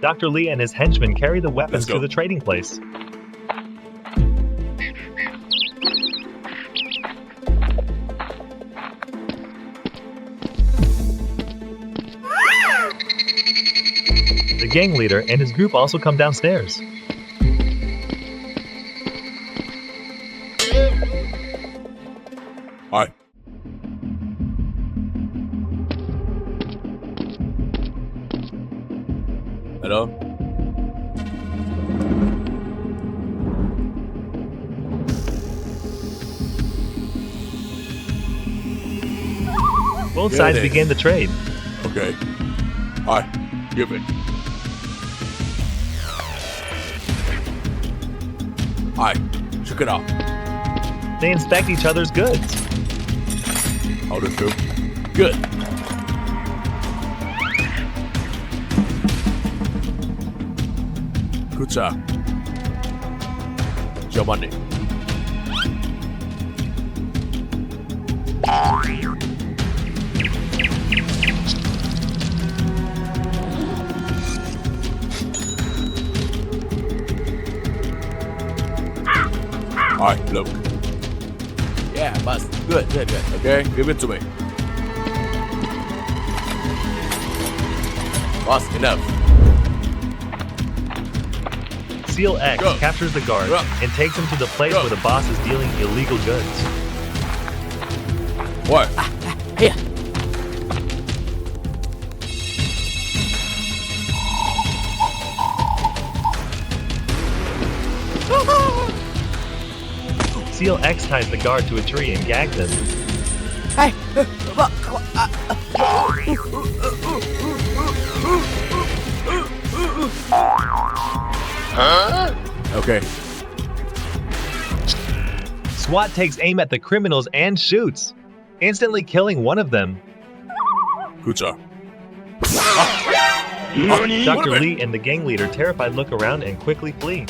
Dr. Lee and his henchmen carry the weapons to the trading place. The gang leader and his group also come downstairs. Hi. Hello? Both sides begin the trade. Okay. Hi. Give it. Hi. Check it out. They inspect each other's goods. How does it feel? Good. Good job. Your money. Alright, look. Yeah, boss. Good. Okay, give it to me. Boss, enough. Seal X captures the guard and takes him to the place where the boss is dealing illegal goods. What? Here. Seal X ties the guard to a tree and gags him. Hey. Okay. SWAT takes aim at the criminals and shoots, instantly killing one of them. Good job. Dr. Lee and the gang leader, terrified, look around and quickly flee.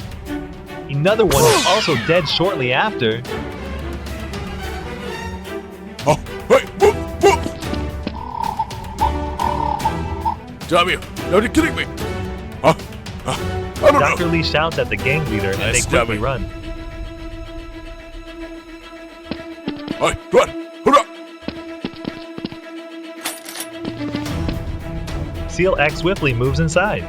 Another one is also dead shortly after. Oh, hey, whoop. Damn you, you're killing me. I don't know. Dr. Lee shouts at the gang leader and they quickly run. Hey, run, hurrah. Seal X swiftly moves inside.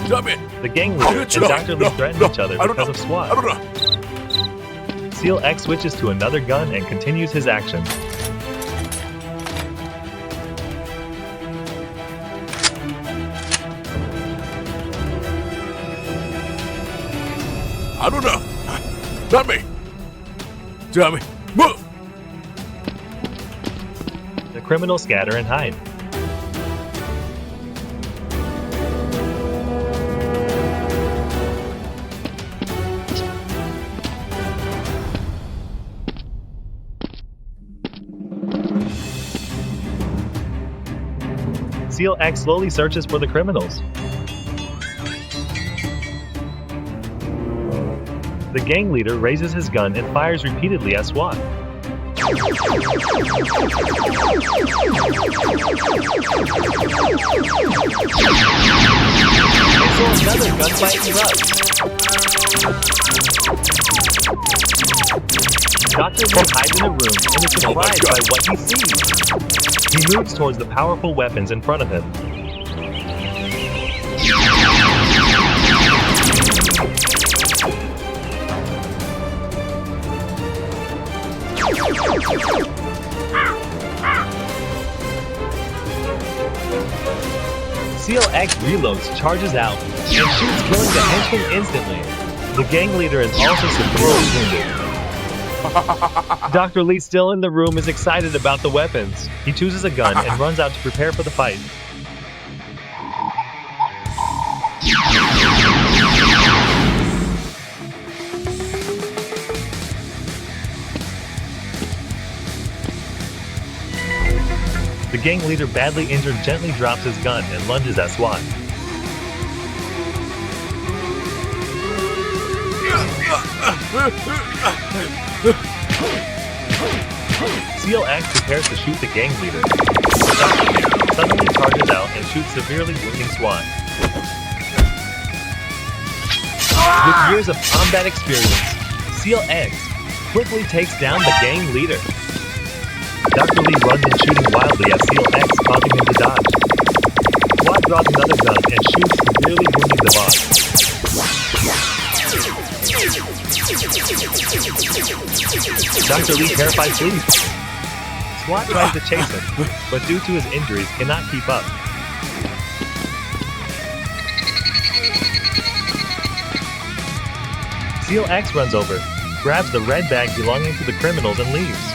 Damn it. The gang leader and Dr. Lee threaten each other because of SWAT. I don't know. Seal X switches to another gun and continues his action. I don't know. Damn me. Move. The criminals scatter and hide. Seal X slowly searches for the criminals. The gang leader raises his gun and fires repeatedly at SWAT. And so another gunfight erupts. Dr. Lee hides in a room and is surprised by what he sees. He moves towards the powerful weapons in front of him. Seal X reloads, charges out, and shoots, killing the henchman instantly. The gang leader is also severely wounded. Dr. Lee, still in the room, is excited about the weapons. He chooses a gun and runs out to prepare for the fight. The gang leader, badly injured, gently drops his gun and lunges at SWAT. Seal X prepares to shoot the gang leader. Dr. Lee suddenly charges out and shoots severely wounding SWAT. With years of combat experience, Seal X quickly takes down the gang leader. Dr. Lee runs in shooting wildly at Seal X, causing him to dodge. SWAT draws another gun and shoots, severely wounding the boss. Dr. Lee terrified flees. SWAT tries to chase him, but due to his injuries cannot keep up. Seal X runs over, grabs the red bag belonging to the criminals and leaves.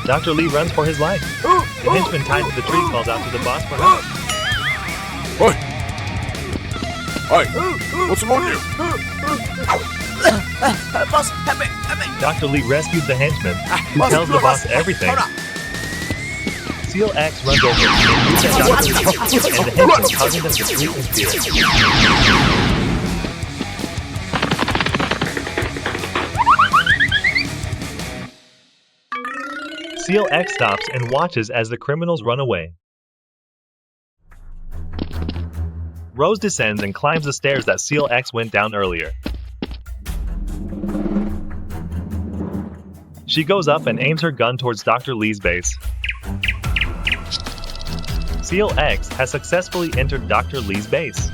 Dr. Lee runs for his life. The henchman tied to the tree calls out to the boss for help. Oi! Oi! What's wrong with you? Boss, help me, help me. Dr. Lee rescues the henchman, who tells the boss everything. Seal X runs over and shoots at Dr. Lee, and the henchman causing them to flee in fear. Seal X stops and watches as the criminals run away. Rose descends and climbs the stairs that Seal X went down earlier. She goes up and aims her gun towards Dr. Lee's base. Seal X has successfully entered Dr. Lee's base.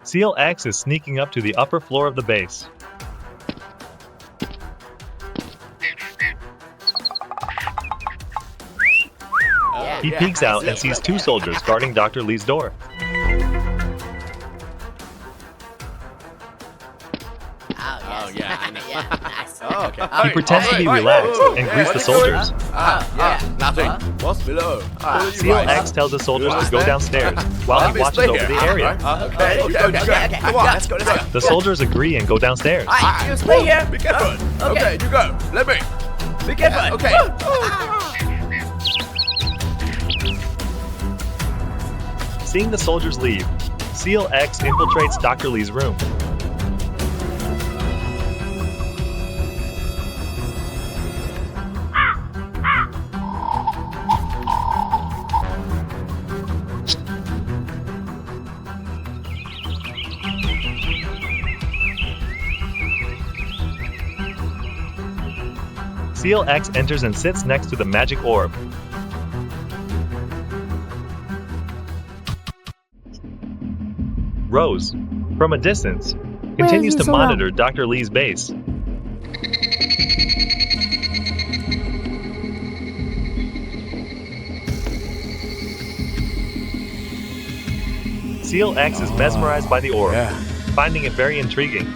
Seal X is sneaking up to the upper floor of the base. He peeks out and sees two soldiers guarding Dr. Lee's door. Oh, yeah, I know. Yeah, nice. Oh, okay. He pretends to be relaxed and greets the soldiers. Nothing. What's below? Seal X tells the soldiers to go downstairs while he watches over the area. Okay. Come on, let's go. The soldiers agree and go downstairs. Alright, you stay here. Be careful. Okay, you go. Let me. Be careful. Okay. Seeing the soldiers leave, Seal X infiltrates Dr. Lee's room. Seal X enters and sits next to the magic orb. Rose, from a distance, continues to monitor Dr. Lee's base. Seal X is mesmerized by the orb, finding it very intriguing.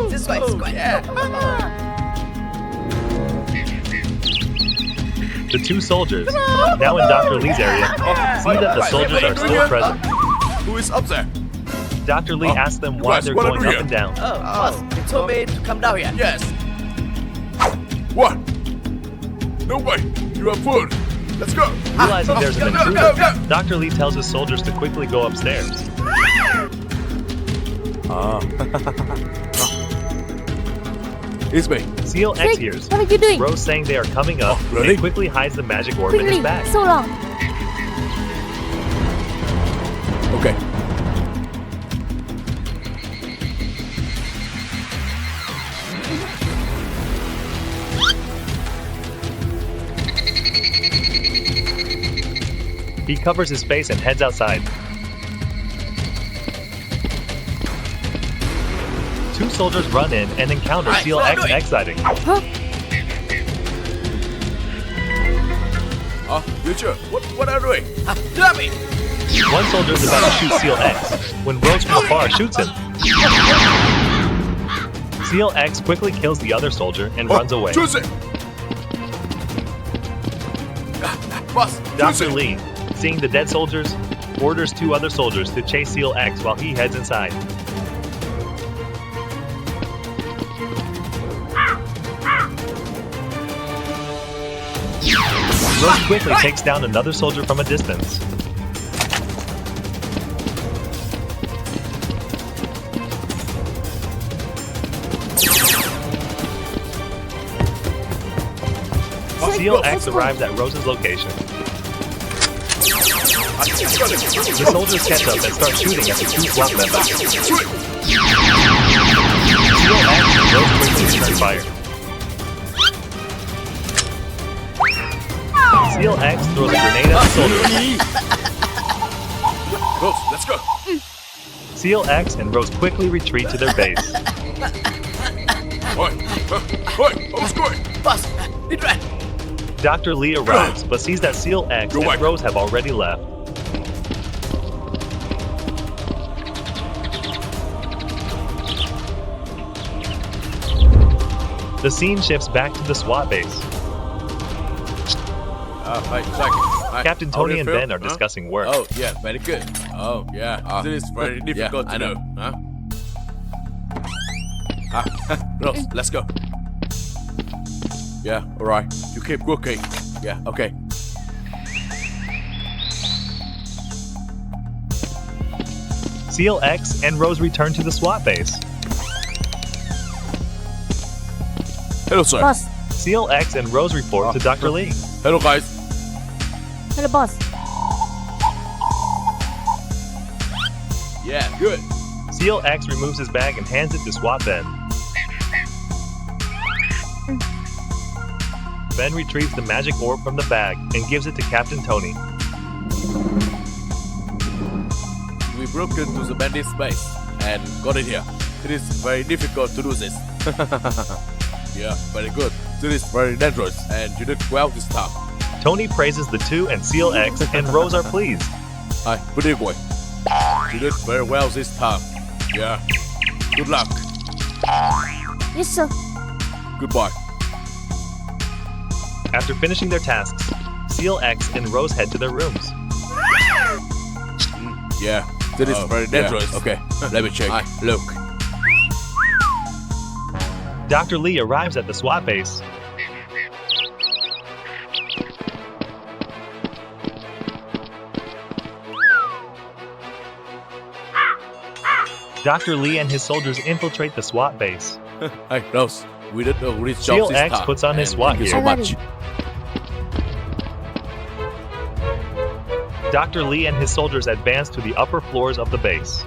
This way. The two soldiers, now in Dr. Lee's area, see that the soldiers are still present. Who is up there? Dr. Lee asks them why they're going up and down. Oh, boss, you told me to come down here. Yes. What? No way. You are fooled. Let's go. Realizing there's an Go. intruder, Dr. Lee tells his soldiers to quickly go upstairs. It's me. Seal X hears What are you doing? Rose saying they are coming up really? and quickly hides the magic orb in his Quickly, bag. so long. Okay. He covers his face and heads outside. Two soldiers run in and encounter Seal X exiting. Huh? Future. What are you doing? Drop me. One soldier is about to shoot Seal X when Rose from afar shoots him. Seal X quickly kills the other soldier and runs away. Choose it. Boss. Dr. Lee, seeing the dead soldiers, orders 2 other soldiers to chase Seal X while he heads inside. Rose quickly takes down another soldier from a distance. Seal X arrives at Rose's location. The soldiers catch up and start shooting at the 2 SWAT members. Seal X and Rose quickly return fire. Seal X throws a grenade at the soldiers. Rose, let's go. Seal X and Rose quickly retreat to their base. Oi, what's going? Boss, lead right. Dr. Lee arrives, but sees that Seal X and Rose have already left. The scene shifts back to the SWAT base. Hi, Zach. Captain Tony and Ben are discussing work. Oh, yeah, very good. Oh, yeah. This is very difficult to know. Rose, let's go. Yeah, alright. You keep working. Yeah, okay. Seal X and Rose return to the SWAT base. Hello, sir. Boss. Seal X and Rose report to Dr. Lee. Hello, guys. Hello, boss. Yeah, good. Seal X removes his bag and hands it to SWAT Ben. Ben retrieves the magic orb from the bag and gives it to Captain Tony. We broke into the bandit's base and got it here. It is very difficult to do this. Yeah, very good. This is very dangerous and you did well this time. Tony praises the 2 and Seal X and Rose are pleased. Hi, good boy. You did very well this time. Yeah. Good luck. Yes, sir. Goodbye. After finishing their tasks, Seal X and Rose head to their rooms. Yeah, that is very dangerous. Yeah. Okay, let me check. Look. Dr. Lee arrives at the SWAT base. Dr. Lee and his soldiers infiltrate the SWAT base. Hey, Rose, we did a great job Seal this X time. puts on his SWAT Thank you gear. so much. Dr. Lee and his soldiers advance to the upper floors of the base.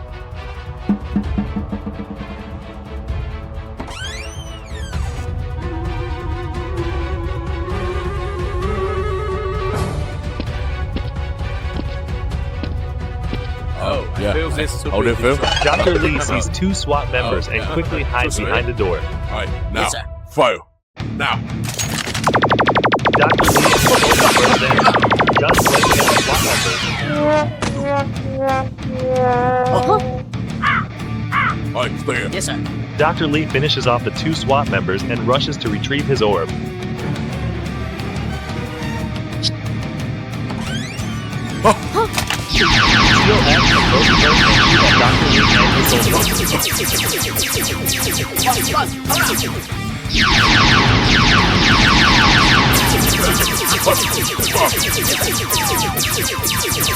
Oh, yeah. How do you feel? Dr. Lee sees 2 SWAT members and quickly hides behind the door. Alright, now, Yes, sir. fire. Now. Dr. Lee and his soldiers burst in, guns blazing at the SWAT members. Alright, stay here. Yes, sir. Dr. Lee finishes off the 2 SWAT members and rushes to retrieve his orb. Seal X and Rose return and shoot at Dr. Lee and his soldiers. Boss,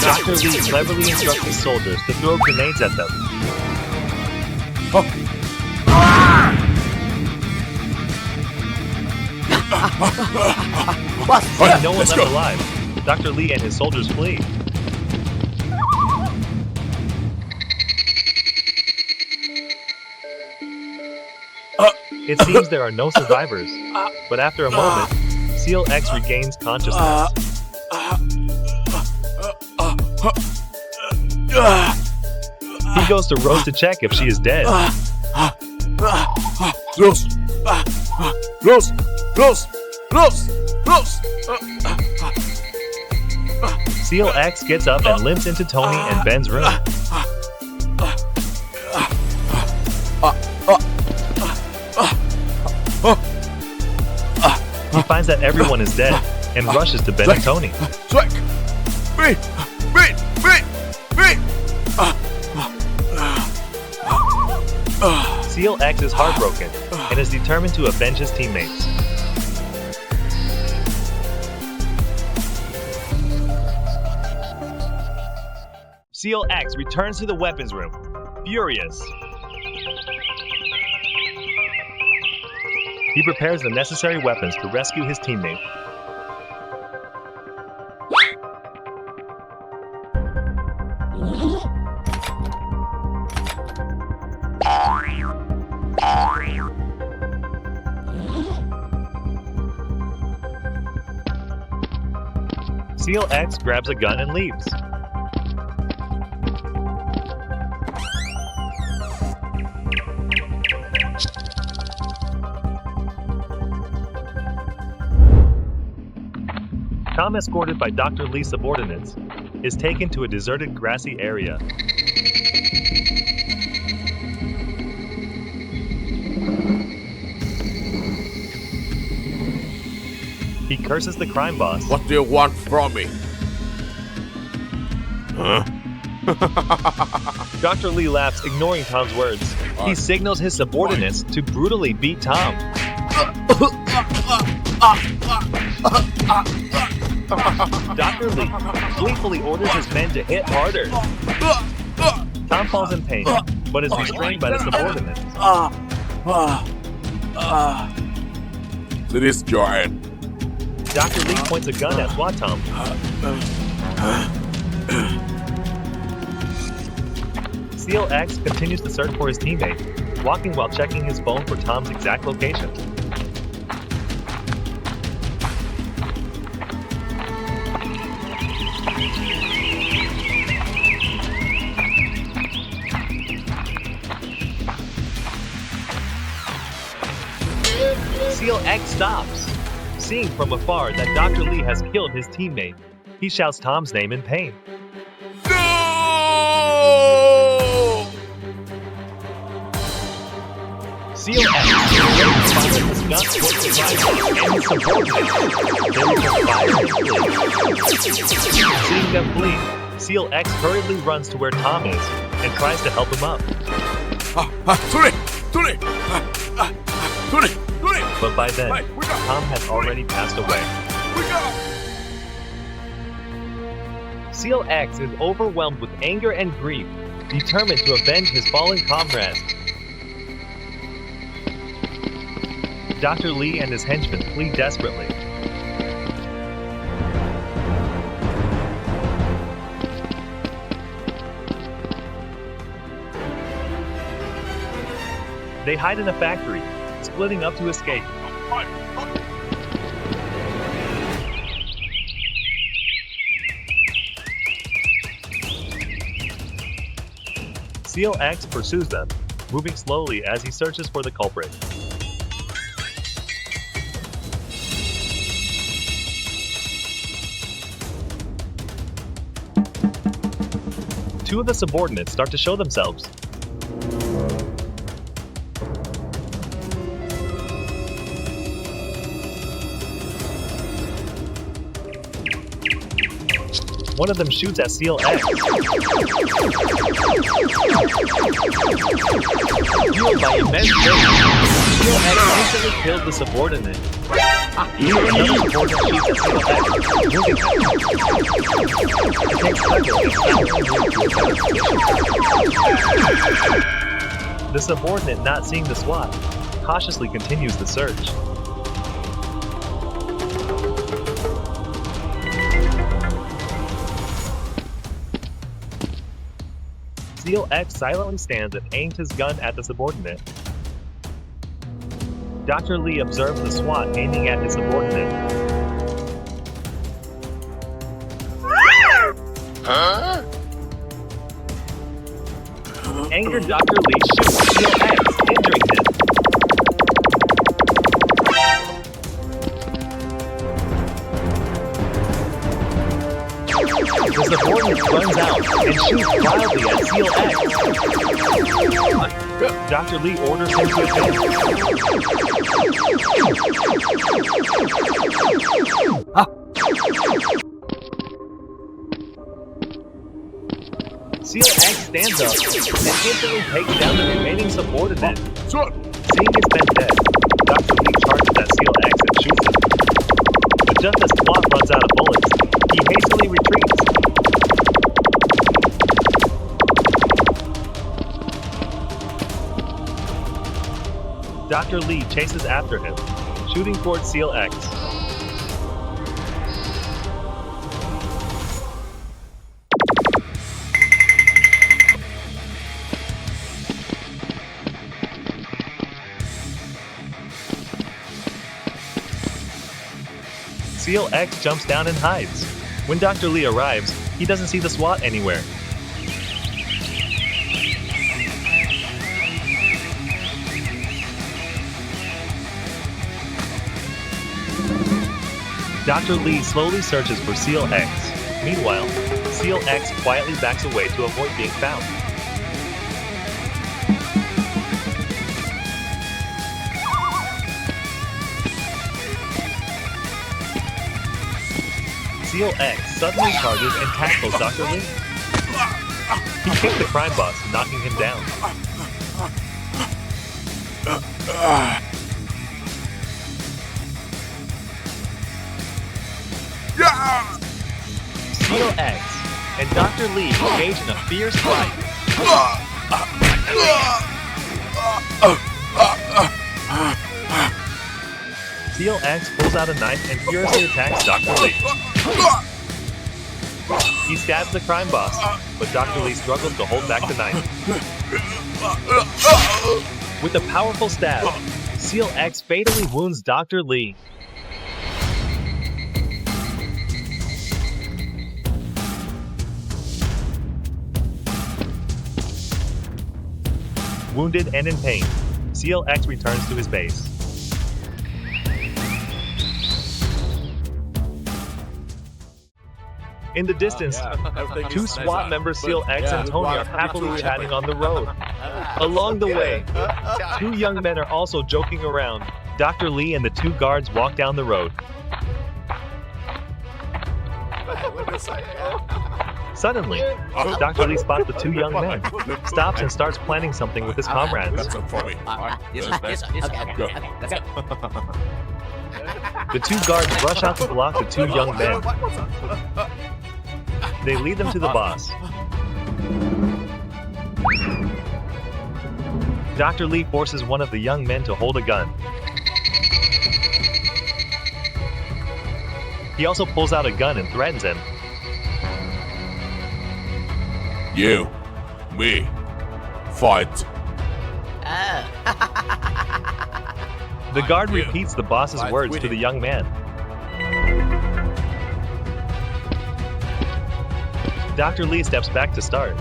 Dr. Lee cleverly instructs his soldiers to throw grenades at them. Boss, But no one left alive. Dr. Lee and his soldiers flee. It seems there are no survivors, but after a moment, Seal X regains consciousness. He goes to Rose to check if she is dead. Rose! Rose! Rose! Rose! Rose! Seal X gets up and limps into Tony and Ben's room. He finds that everyone is dead. and rushes to Ben and Tony. Strike! Me! Seal X is heartbroken and is determined to avenge his teammates. Seal X returns to the weapons room, furious. He prepares the necessary weapons to rescue his teammate. Seal X grabs a gun and leaves. Tom, escorted by Dr. Lee's subordinates, is taken to a deserted grassy area. He curses the crime boss. What do you want from me? Huh? Dr. Lee laughs, ignoring Tom's words. He signals his subordinates to brutally beat Tom. Dr. Lee gleefully orders his men to hit harder. Tom falls in pain, but is restrained by the subordinates. To this giant. Dr. Lee points a gun at SWAT Tom. Seal X continues to search for his teammate, walking while checking his phone for Tom's exact location. Seal X stops, seeing from afar that Dr. Lee has killed his teammate. He shouts Tom's name in pain. No! Seal X fires his gun towards the driver and his subordinates. They return fire and flee. Seeing them flee, Seal X hurriedly runs to where Tom is and tries to help him up. Tony! But by then, Tom has already passed away. Seal X is overwhelmed with anger and grief, determined to avenge his fallen comrades. Dr. Lee and his henchmen flee desperately. They hide in a factory, splitting up to escape. Seal X pursues them, moving slowly as he searches for the culprit. Two of the subordinates start to show themselves. One of them shoots at Seal X. Fueled by immense pain, Seal X instantly killed the subordinate. Another subordinate shoots at Seal X, wounding him. It takes several and the subordinate, not seeing the SWAT, cautiously continues the search. Seal X silently stands and aims his gun at the subordinate. Dr. Lee observes the SWAT aiming at his subordinate. Huh? Angered Dr. Lee shoots Seal X, injuring him. The subordinate runs out and shoots wildly at Seal X. Dr. Lee orders him to advance. Seal X stands up and instantly takes down the remaining subordinate. Shot! Seeing his men dead, Dr. Lee charges at Seal X and shoots him. But just as SWAT runs out of bullets, he hastily retreats. Dr. Lee chases after him, shooting towards Seal X. Seal X jumps down and hides. When Dr. Lee arrives, he doesn't see the SWAT anywhere. Dr. Lee slowly searches for Seal X. Meanwhile, Seal X quietly backs away to avoid being found. Seal X suddenly charges and tackles Dr. Lee. He kicked the crime boss, knocking him down. Seal X and Dr. Lee engage in a fierce fight. Seal X pulls out a knife and furiously attacks Dr. Lee. He stabs the crime boss, but Dr. Lee struggles to hold back the knife. With a powerful stab, Seal X fatally wounds Dr. Lee. Wounded and in pain, Seal X returns to his base. In the distance, two SWAT members, Seal X and Tony, are happily chatting on the road. Along the way, two young men are also joking around. Dr. Lee and the two guards walk down the road. Suddenly, Dr. Lee spots the two young men, stops and starts planning something with his comrades. That's up for me. The two guards rush out to block the two young men. They lead them to the boss. Dr. Lee forces one of the young men to hold a gun. He also pulls out a gun and threatens him. You, me, fight. The guard repeats the boss's words to the young man. Dr. Lee steps back to start.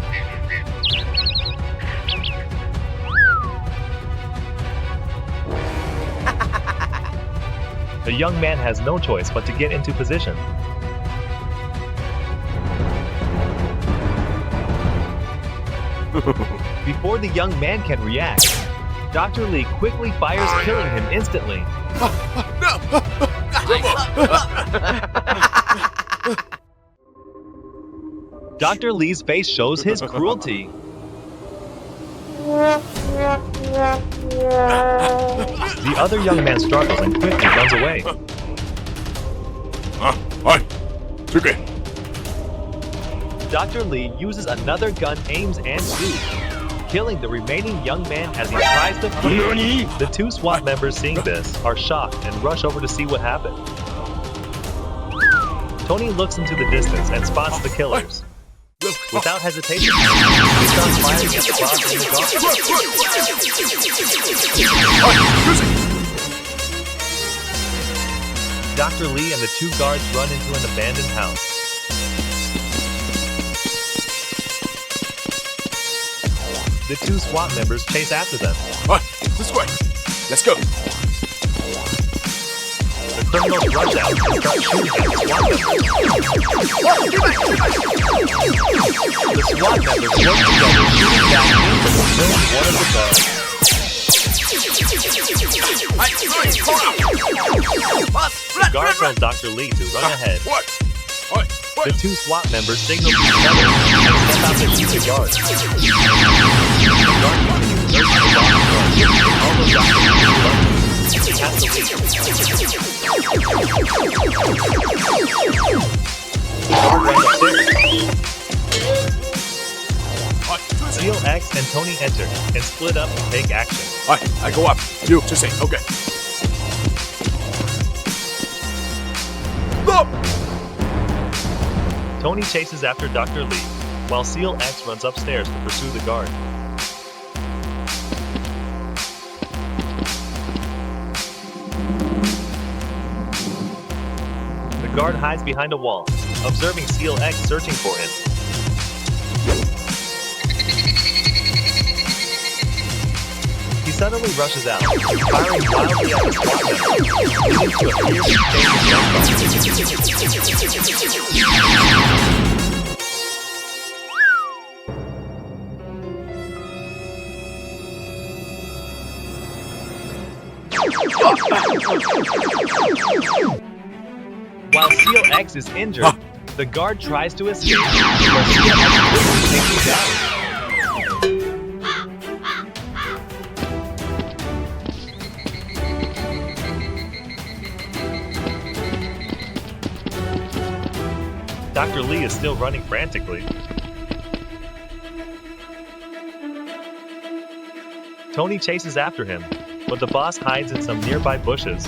The young man has no choice but to get into position. Before the young man can react, Dr. Lee quickly fires, killing him instantly. Dr. Lee's face shows his cruelty. The other young man struggles and quickly runs away. Dr. Lee uses another gun, aims and shoots, killing the remaining young man as he tries to flee. The two SWAT members, seeing this, are shocked and rush over to see what happened. Tony looks into the distance and spots the killers. Without hesitation, he starts firing at the boss in the dark. Dr. Lee and the two guards run into an abandoned house. The two SWAT members chase after them. This way. Let's go. The criminals rush out and start shooting at the SWAT members. The SWAT members work together, shooting down into the killing one of the guards. The guard tells Dr. Lee to run ahead. The two SWAT members signal to each other and step out to shoot the guard. The guard continues to search for the boss run, although Dr. Lee is reluctant. He has to leave. The guard runs upstairs. Seal X and Tony enter and split up to take action. I go up. You, just say, okay. Stop! Tony chases after Dr. Lee, while Seal X runs upstairs to pursue the guard. The guard hides behind a wall, observing Seal X searching for him. He suddenly rushes out, firing wildly at the SWAT member, leading to a fierce exchange of While Seal X is injured, the guard tries to escape, but Seal X quickly takes him down. Dr. Lee is still running frantically. Tony chases after him, but the boss hides in some nearby bushes.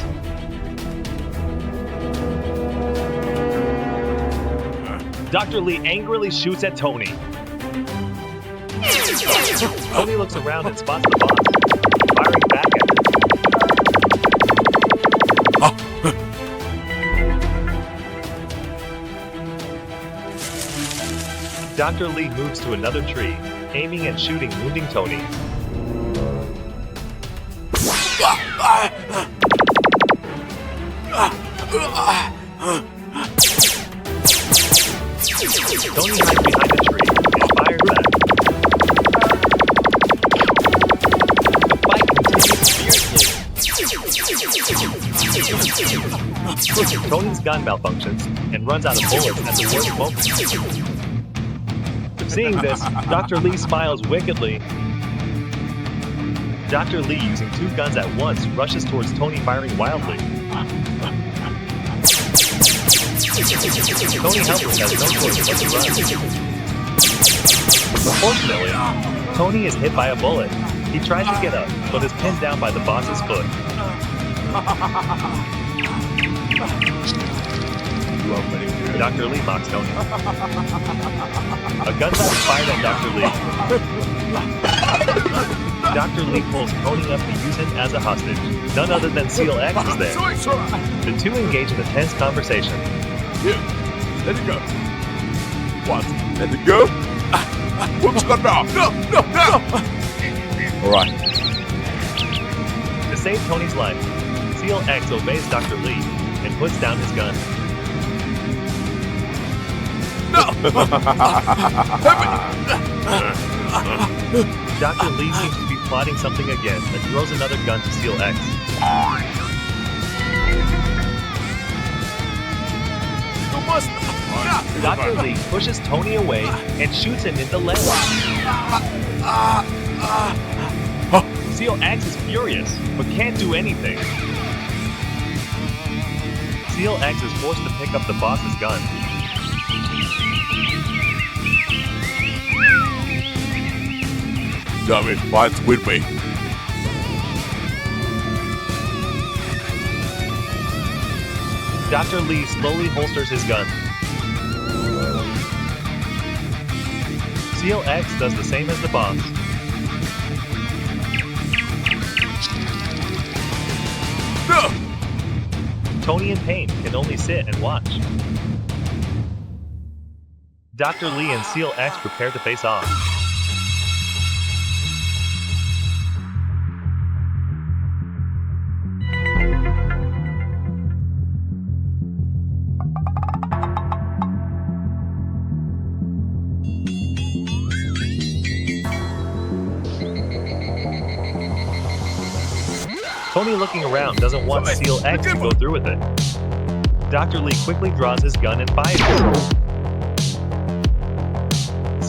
Dr. Lee angrily shoots at Tony. Tony looks around and spots the boss, firing back at him. Dr. Lee moves to another tree, aiming and shooting, wounding Tony. Tony hides behind a tree and fires back. The fight continues fiercely. Tony's gun malfunctions and runs out of bullets at the worst moment. Seeing this, Dr. Lee smiles wickedly. Dr. Lee, using two guns at once, rushes towards Tony, firing wildly. Tony helpless has no choice but to run. Unfortunately, Tony is hit by a bullet. He tries to get up, but is pinned down by the boss's foot. Dr. Lee mocks Tony. A gunshot is fired at Dr. Lee. Dr. Lee pulls Tony up to use him as a hostage. None other than Seal X is there. The two engage in a tense conversation. You, let it go. What? Let it go? What's going on? No! Alright. To save Tony's life, Seal X obeys Dr. Lee and puts down his gun. No! Dr. Lee seems to be plotting something again and throws another gun to Seal X. Dr. Lee pushes Tony away and shoots him in the leg. Seal X is furious, but can't do anything. Seal X is forced to pick up the boss's gun. Damn it, fight with me. Dr. Lee slowly holsters his gun. Seal X does the same as the boss. No! Tony in pain can only sit and watch. Dr. Lee and Seal X prepare to face off. Tony, looking around, doesn't want Seal X to go through with it. Dr. Lee quickly draws his gun and fires.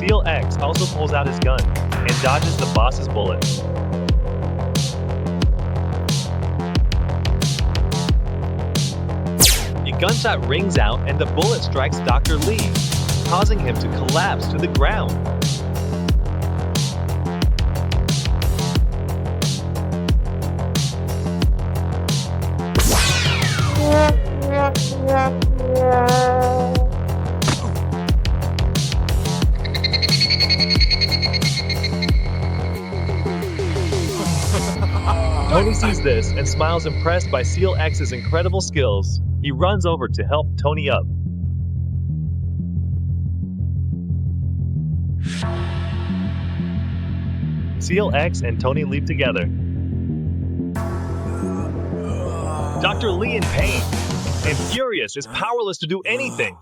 Seal X also pulls out his gun and dodges the boss's bullet. A gunshot rings out and the bullet strikes Dr. Lee, causing him to collapse to the ground. Tony sees this and smiles, impressed by Seal X's incredible skills. He runs over to help Tony up. Seal X and Tony leave together. Dr. Lee, in pain and furious, is powerless to do anything.